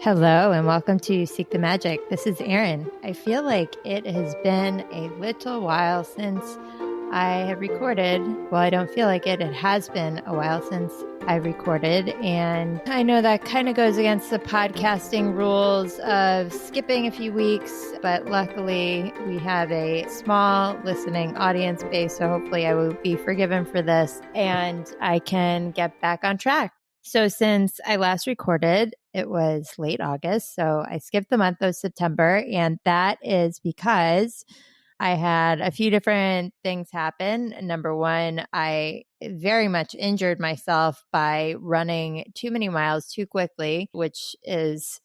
Hello and welcome to Seek the Magic. This is Erin. I feel like it has been a little while since I have recorded. Well, I don't feel like it. It has been a while since I recorded. And I know that kind of goes against the podcasting rules of skipping a few weeks, but luckily we have a small listening audience base. So hopefully I will be forgiven for this and I can get back on track. So since I last recorded, it was late August. So I skipped the month of September. And that is because I had a few different things happen. Number one, I very much injured myself by running too many miles too quickly, which is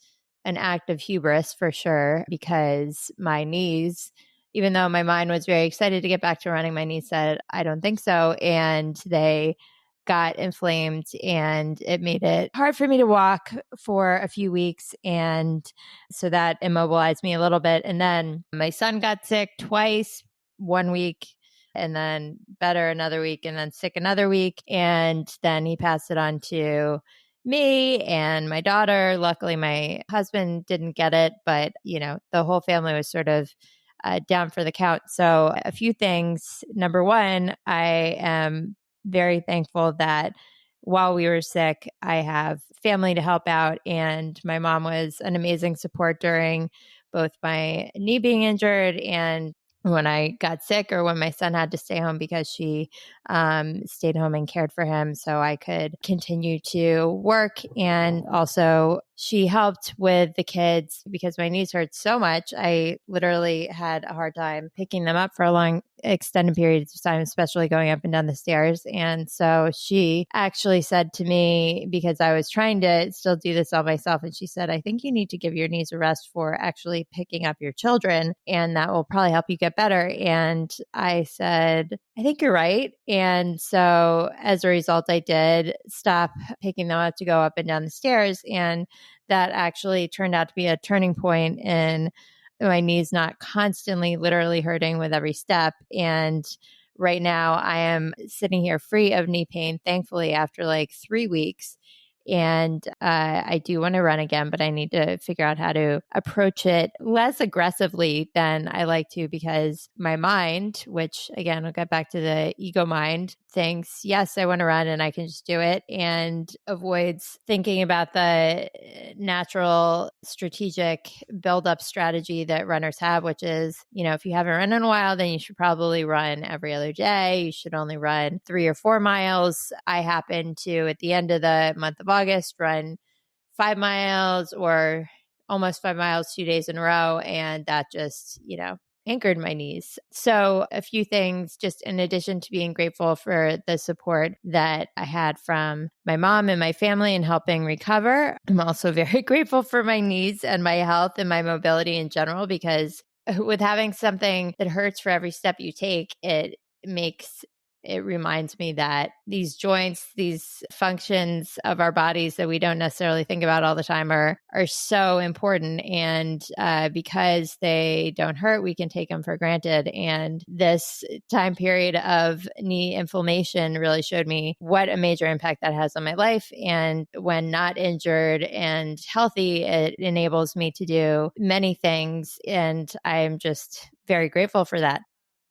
an act of hubris for sure, because my knees, even though my mind was very excited to get back to running, my knees said, I don't think so. And they got inflamed and it made it hard for me to walk for a few weeks. And so that immobilized me a little bit. And then my son got sick twice, 1 week, and then better another week, and then sick another week. And then he passed it on to me and my daughter. Luckily, my husband didn't get it, but the whole family was sort of down for the count. So a few things. Number one, I am very thankful that while we were sick, I have family to help out. And my mom was an amazing support during both my knee being injured and when I got sick, or when my son had to stay home, because she stayed home and cared for him so I could continue to work. And also she helped with the kids because my knees hurt so much. I literally had a hard time picking them up for a long extended periods of time, especially going up and down the stairs. And so she actually said to me, because I was trying to still do this all myself, and she said, I think you need to give your knees a rest for actually picking up your children, and that will probably help you get better. And I said, I think you're right. And so as a result, I did stop picking them up to go up and down the stairs. And that actually turned out to be a turning point in my knees not constantly literally hurting with every step. And right now I am sitting here free of knee pain, thankfully, after like 3 weeks. And I do want to run again, but I need to figure out how to approach it less aggressively than I like to, because my mind, which again, I'll get back to the ego mind, thinks, yes, I want to run and I can just do it, and avoids thinking about the natural strategic build-up strategy that runners have, which is, if you haven't run in a while, then you should probably run every other day. You should only run 3 or 4 miles. I happen to, at the end of the month of August, run 5 miles or almost 5 miles 2 days in a row. And that just, anchored my knees. So a few things, just in addition to being grateful for the support that I had from my mom and my family in helping recover, I'm also very grateful for my knees and my health and my mobility in general, because with having something that hurts for every step you take, it reminds me that these joints, these functions of our bodies that we don't necessarily think about all the time are so important. And because they don't hurt, we can take them for granted. And this time period of knee inflammation really showed me what a major impact that has on my life. And when not injured and healthy, it enables me to do many things. And I'm just very grateful for that.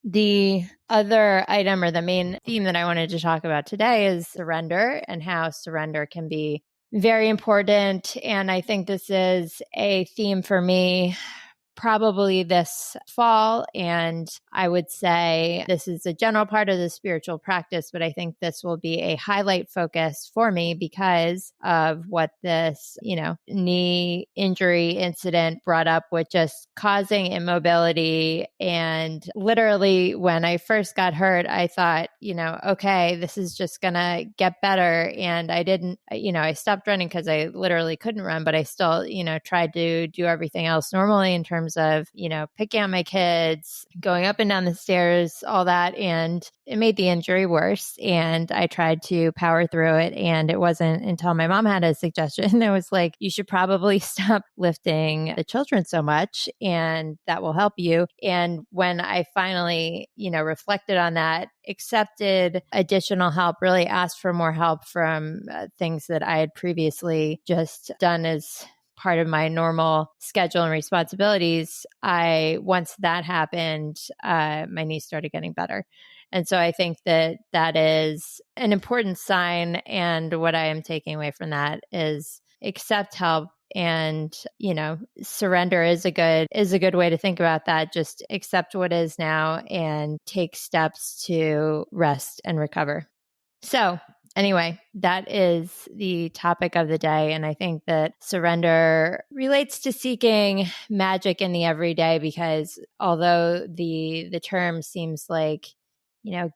The other item, or the main theme that I wanted to talk about today, is surrender, and how surrender can be very important. And I think this is a theme for me probably this fall. And I would say this is a general part of the spiritual practice, but I think this will be a highlight focus for me because of what this, knee injury incident brought up, with just causing immobility. And literally when I first got hurt, I thought, okay, this is just going to get better. And I didn't, I stopped running because I literally couldn't run, but I still, tried to do everything else normally in terms of, picking up my kids, going up and down the stairs, all that. And it made the injury worse. And I tried to power through it. And it wasn't until my mom had a suggestion that was like, you should probably stop lifting the children so much, and that will help you. And when I finally, reflected on that, accepted additional help, really asked for more help from things that I had previously just done as part of my normal schedule and responsibilities, once that happened, my knees started getting better. And so I think that that is an important sign. And what I am taking away from that is accept help. And, surrender is a good way to think about that. Just accept what is now and take steps to rest and recover. So anyway, that is the topic of the day. And I think that surrender relates to seeking magic in the everyday, because although the term seems like,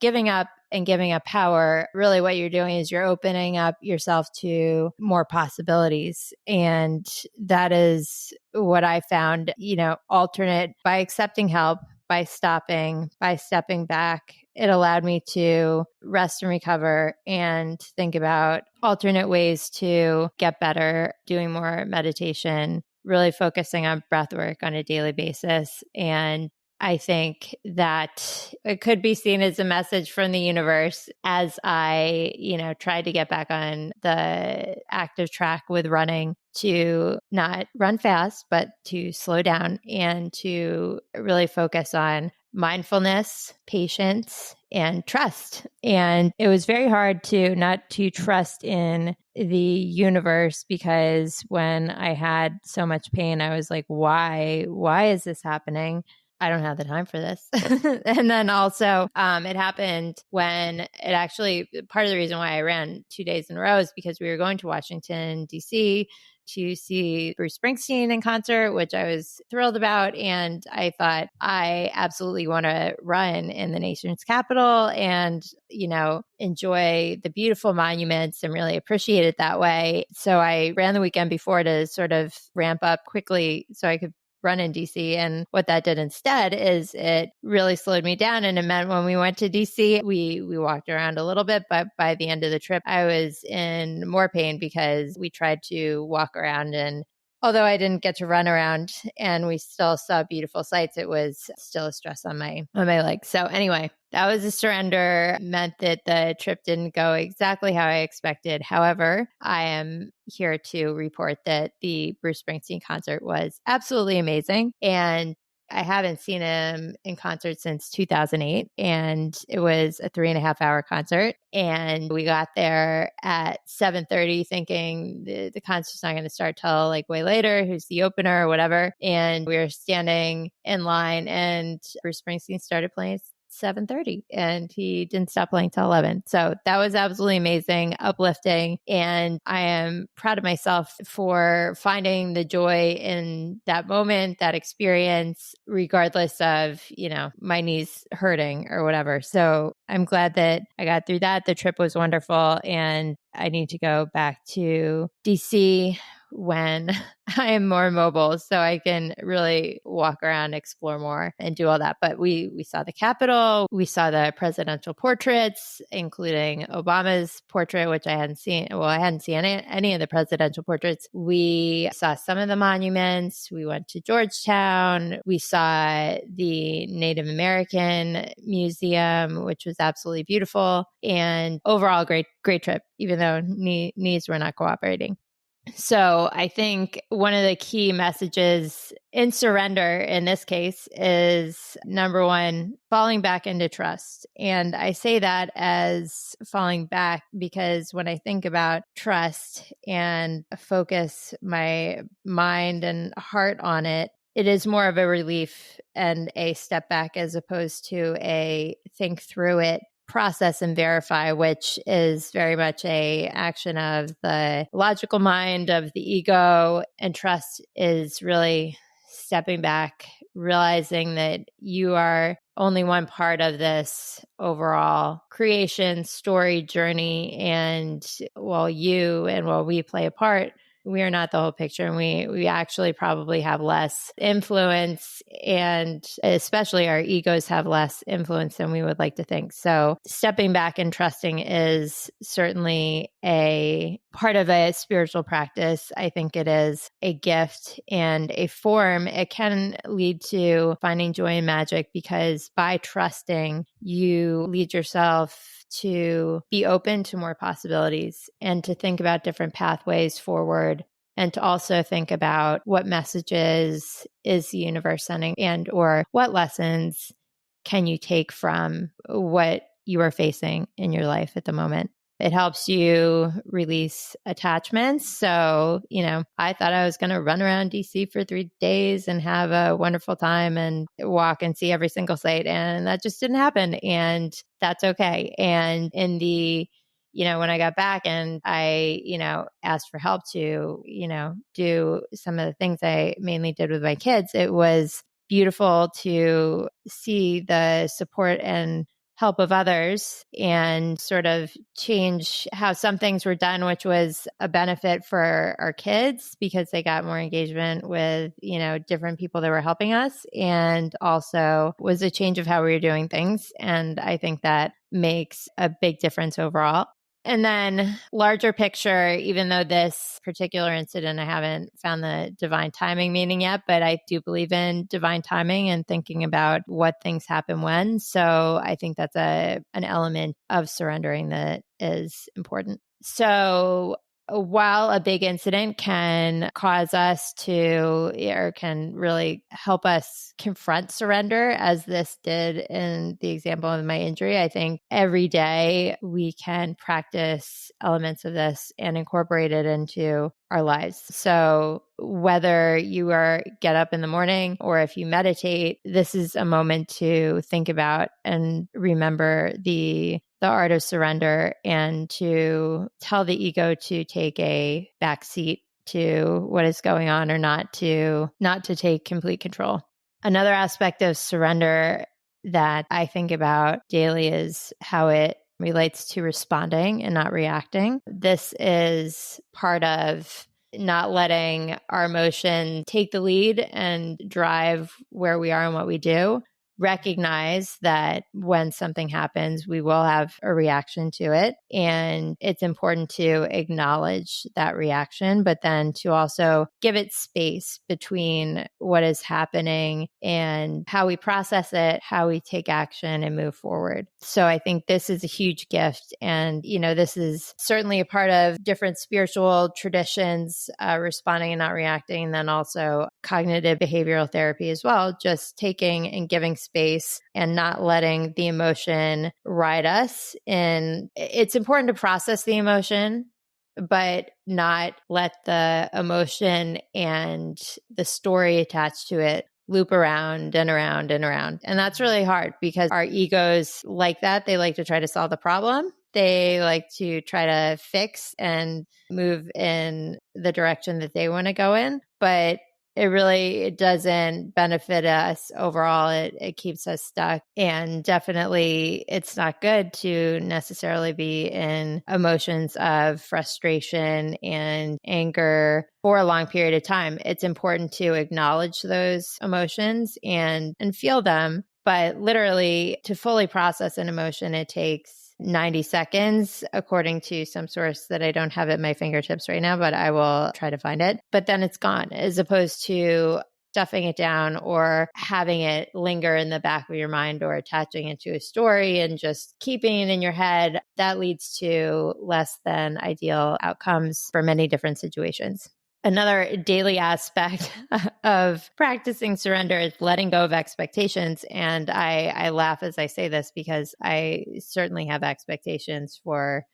giving up and giving up power, really what you're doing is you're opening up yourself to more possibilities. And that is what I found, alternate by accepting help, by stopping, by stepping back. It allowed me to rest and recover and think about alternate ways to get better, doing more meditation, really focusing on breathwork on a daily basis. And I think that it could be seen as a message from the universe as I, tried to get back on the active track with running, to not run fast, but to slow down and to really focus on mindfulness, patience, and trust. And it was very hard to not to trust in the universe, because when I had so much pain, I was like, why is this happening? I don't have the time for this. And then also it happened when part of the reason why I ran 2 days in a row is because we were going to Washington, D.C. to see Bruce Springsteen in concert, which I was thrilled about. And I thought, I absolutely want to run in the nation's capital and, enjoy the beautiful monuments and really appreciate it that way. So I ran the weekend before to sort of ramp up quickly so I could run in DC. And what that did instead is it really slowed me down. And it meant when we went to DC, we walked around a little bit, but by the end of the trip, I was in more pain because we tried to walk around. And although I didn't get to run around and we still saw beautiful sights, it was still a stress on my legs. So anyway, that was a surrender. Meant that the trip didn't go exactly how I expected. However, I am here to report that the Bruce Springsteen concert was absolutely amazing. And I haven't seen him in concert since 2008, and it was a 3.5-hour concert. And we got there at 7:30 thinking the concert's not going to start till like way later. Who's the opener or whatever? And we were standing in line, and Bruce Springsteen started playing 7:30, and he didn't stop playing till 11. So that was absolutely amazing, uplifting. And I am proud of myself for finding the joy in that moment, that experience, regardless of, my knees hurting or whatever. So I'm glad that I got through that. The trip was wonderful, and I need to go back to DC when I am more mobile so I can really walk around, explore more, and do all that. But we saw the Capitol, we saw the presidential portraits, including Obama's portrait, which I hadn't seen. Well, I hadn't seen any of the presidential portraits. We saw some of the monuments. We went to Georgetown. We saw the Native American Museum, which was absolutely beautiful. And overall, great trip, even though knees were not cooperating. So I think one of the key messages in surrender in this case is, number one, falling back into trust. And I say that as falling back because when I think about trust and focus my mind and heart on it, it is more of a relief and a step back as opposed to a think through it, process and verify, which is very much a action of the logical mind, of the ego. And trust is really stepping back, realizing that you are only one part of this overall creation, story, journey. And while we play a part, we are not the whole picture, and we actually probably have less influence, and especially our egos have less influence than we would like to think. So stepping back and trusting is certainly a part of a spiritual practice. I think it is a gift and a form. It can lead to finding joy and magic because by trusting, you lead yourself to be open to more possibilities and to think about different pathways forward. and to also think about what messages is the universe sending, and or what lessons can you take from what you are facing in your life at the moment. It helps you release attachments. So, I thought I was going to run around DC for 3 days and have a wonderful time and walk and see every single site. And that just didn't happen. And that's okay. And when I got back and I, asked for help to, do some of the things I mainly did with my kids, it was beautiful to see the support and help of others and sort of change how some things were done, which was a benefit for our kids because they got more engagement with, different people that were helping us, and also was a change of how we were doing things. And I think that makes a big difference overall. And then larger picture, even though this particular incident, I haven't found the divine timing meaning yet, but I do believe in divine timing and thinking about what things happen when. So I think that's an element of surrendering that is important. So while a big incident can cause us to, or can really help us confront surrender, as this did in the example of my injury, I think every day we can practice elements of this and incorporate it into our lives. So whether you get up in the morning or if you meditate, this is a moment to think about and remember the art of surrender, and to tell the ego to take a back seat to what is going on, or not to take complete control. Another aspect of surrender that I think about daily is how it relates to responding and not reacting. This is part of not letting our emotion take the lead and drive where we are and what we do. Recognize that when something happens, we will have a reaction to it. And it's important to acknowledge that reaction, but then to also give it space between what is happening and how we process it, how we take action and move forward. So I think this is a huge gift. And, this is certainly a part of different spiritual traditions, responding and not reacting, and then also cognitive behavioral therapy as well, just taking and giving space and not letting the emotion ride us. And it's important to process the emotion, but not let the emotion and the story attached to it loop around and around and around. And that's really hard because our egos like that. They like to try to solve the problem. They like to try to fix and move in the direction that they want to go in. But it doesn't benefit us overall. It keeps us stuck. And definitely it's not good to necessarily be in emotions of frustration and anger for a long period of time. It's important to acknowledge those emotions and feel them. But literally, to fully process an emotion, it takes 90 seconds, according to some source that I don't have at my fingertips right now, but I will try to find it. But then it's gone, as opposed to stuffing it down or having it linger in the back of your mind or attaching it to a story and just keeping it in your head. That leads to less than ideal outcomes for many different situations. Another daily aspect of practicing surrender is letting go of expectations. And I laugh as I say this because I certainly have expectations for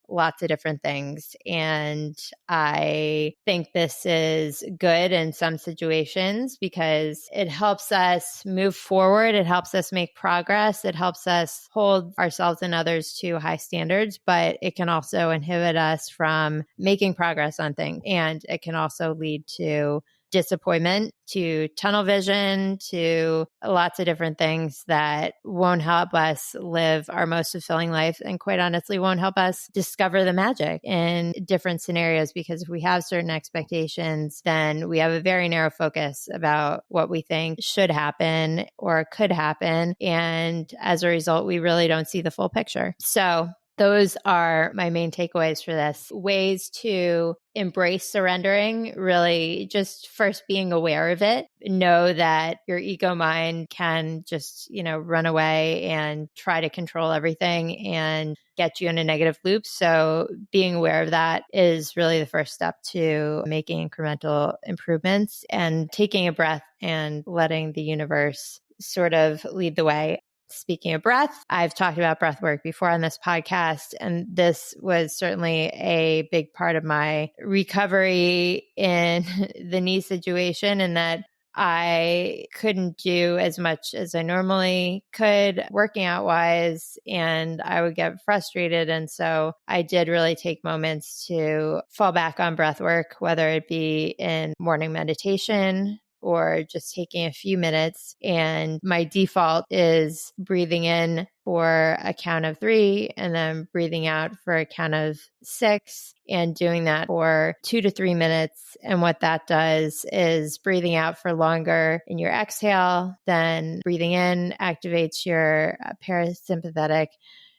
lots of different things. And I think this is good in some situations because it helps us move forward. It helps us make progress. It helps us hold ourselves and others to high standards, but it can also inhibit us from making progress on things. And it can also lead to disappointment, to tunnel vision, to lots of different things that won't help us live our most fulfilling life, and quite honestly won't help us discover the magic in different scenarios. Because if we have certain expectations, then we have a very narrow focus about what we think should happen or could happen. And as a result, we really don't see the full picture. So Those are my main takeaways for this. Ways to embrace surrendering, really just first being aware of it. Know that your ego mind can just, run away and try to control everything and get you in a negative loop. So being aware of that is really the first step to making incremental improvements and taking a breath and letting the universe sort of lead the way. Speaking of breath, I've talked about breath work before on this podcast, and this was certainly a big part of my recovery in the knee situation, in that I couldn't do as much as I normally could working out wise, and I would get frustrated. And so I did really take moments to fall back on breath work, whether it be in morning meditation or just taking a few minutes. And my default is breathing in for a count of 3 and then breathing out for a count of 6 and doing that for 2 to 3 minutes. And what that does is breathing out for longer in your exhale, then breathing in activates your parasympathetic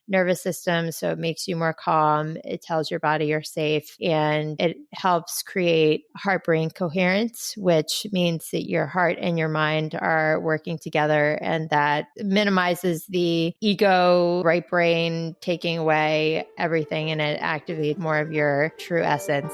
nervous system. So it makes you more calm. It tells your body you're safe, and it helps create heart-brain coherence, which means that your heart and your mind are working together, and that minimizes the ego, right brain taking away everything, and it activates more of your true essence.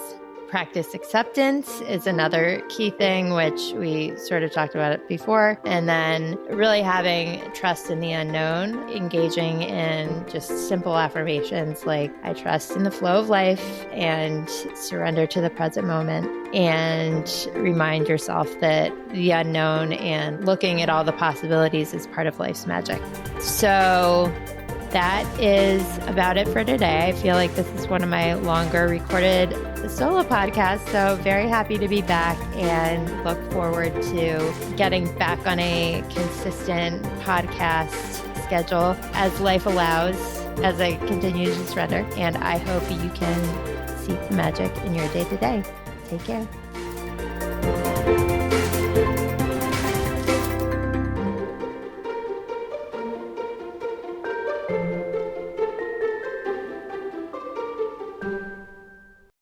Practice acceptance is another key thing, which we sort of talked about it before. And then really having trust in the unknown, engaging in just simple affirmations like, I trust in the flow of life, and surrender to the present moment, and remind yourself that the unknown and looking at all the possibilities is part of life's magic. So that is about it for today. I feel like this is one of my longer recorded solo podcasts, so very happy to be back and look forward to getting back on a consistent podcast schedule as life allows, as I continue to surrender. And I hope you can seek the magic in your day-to-day. Take care.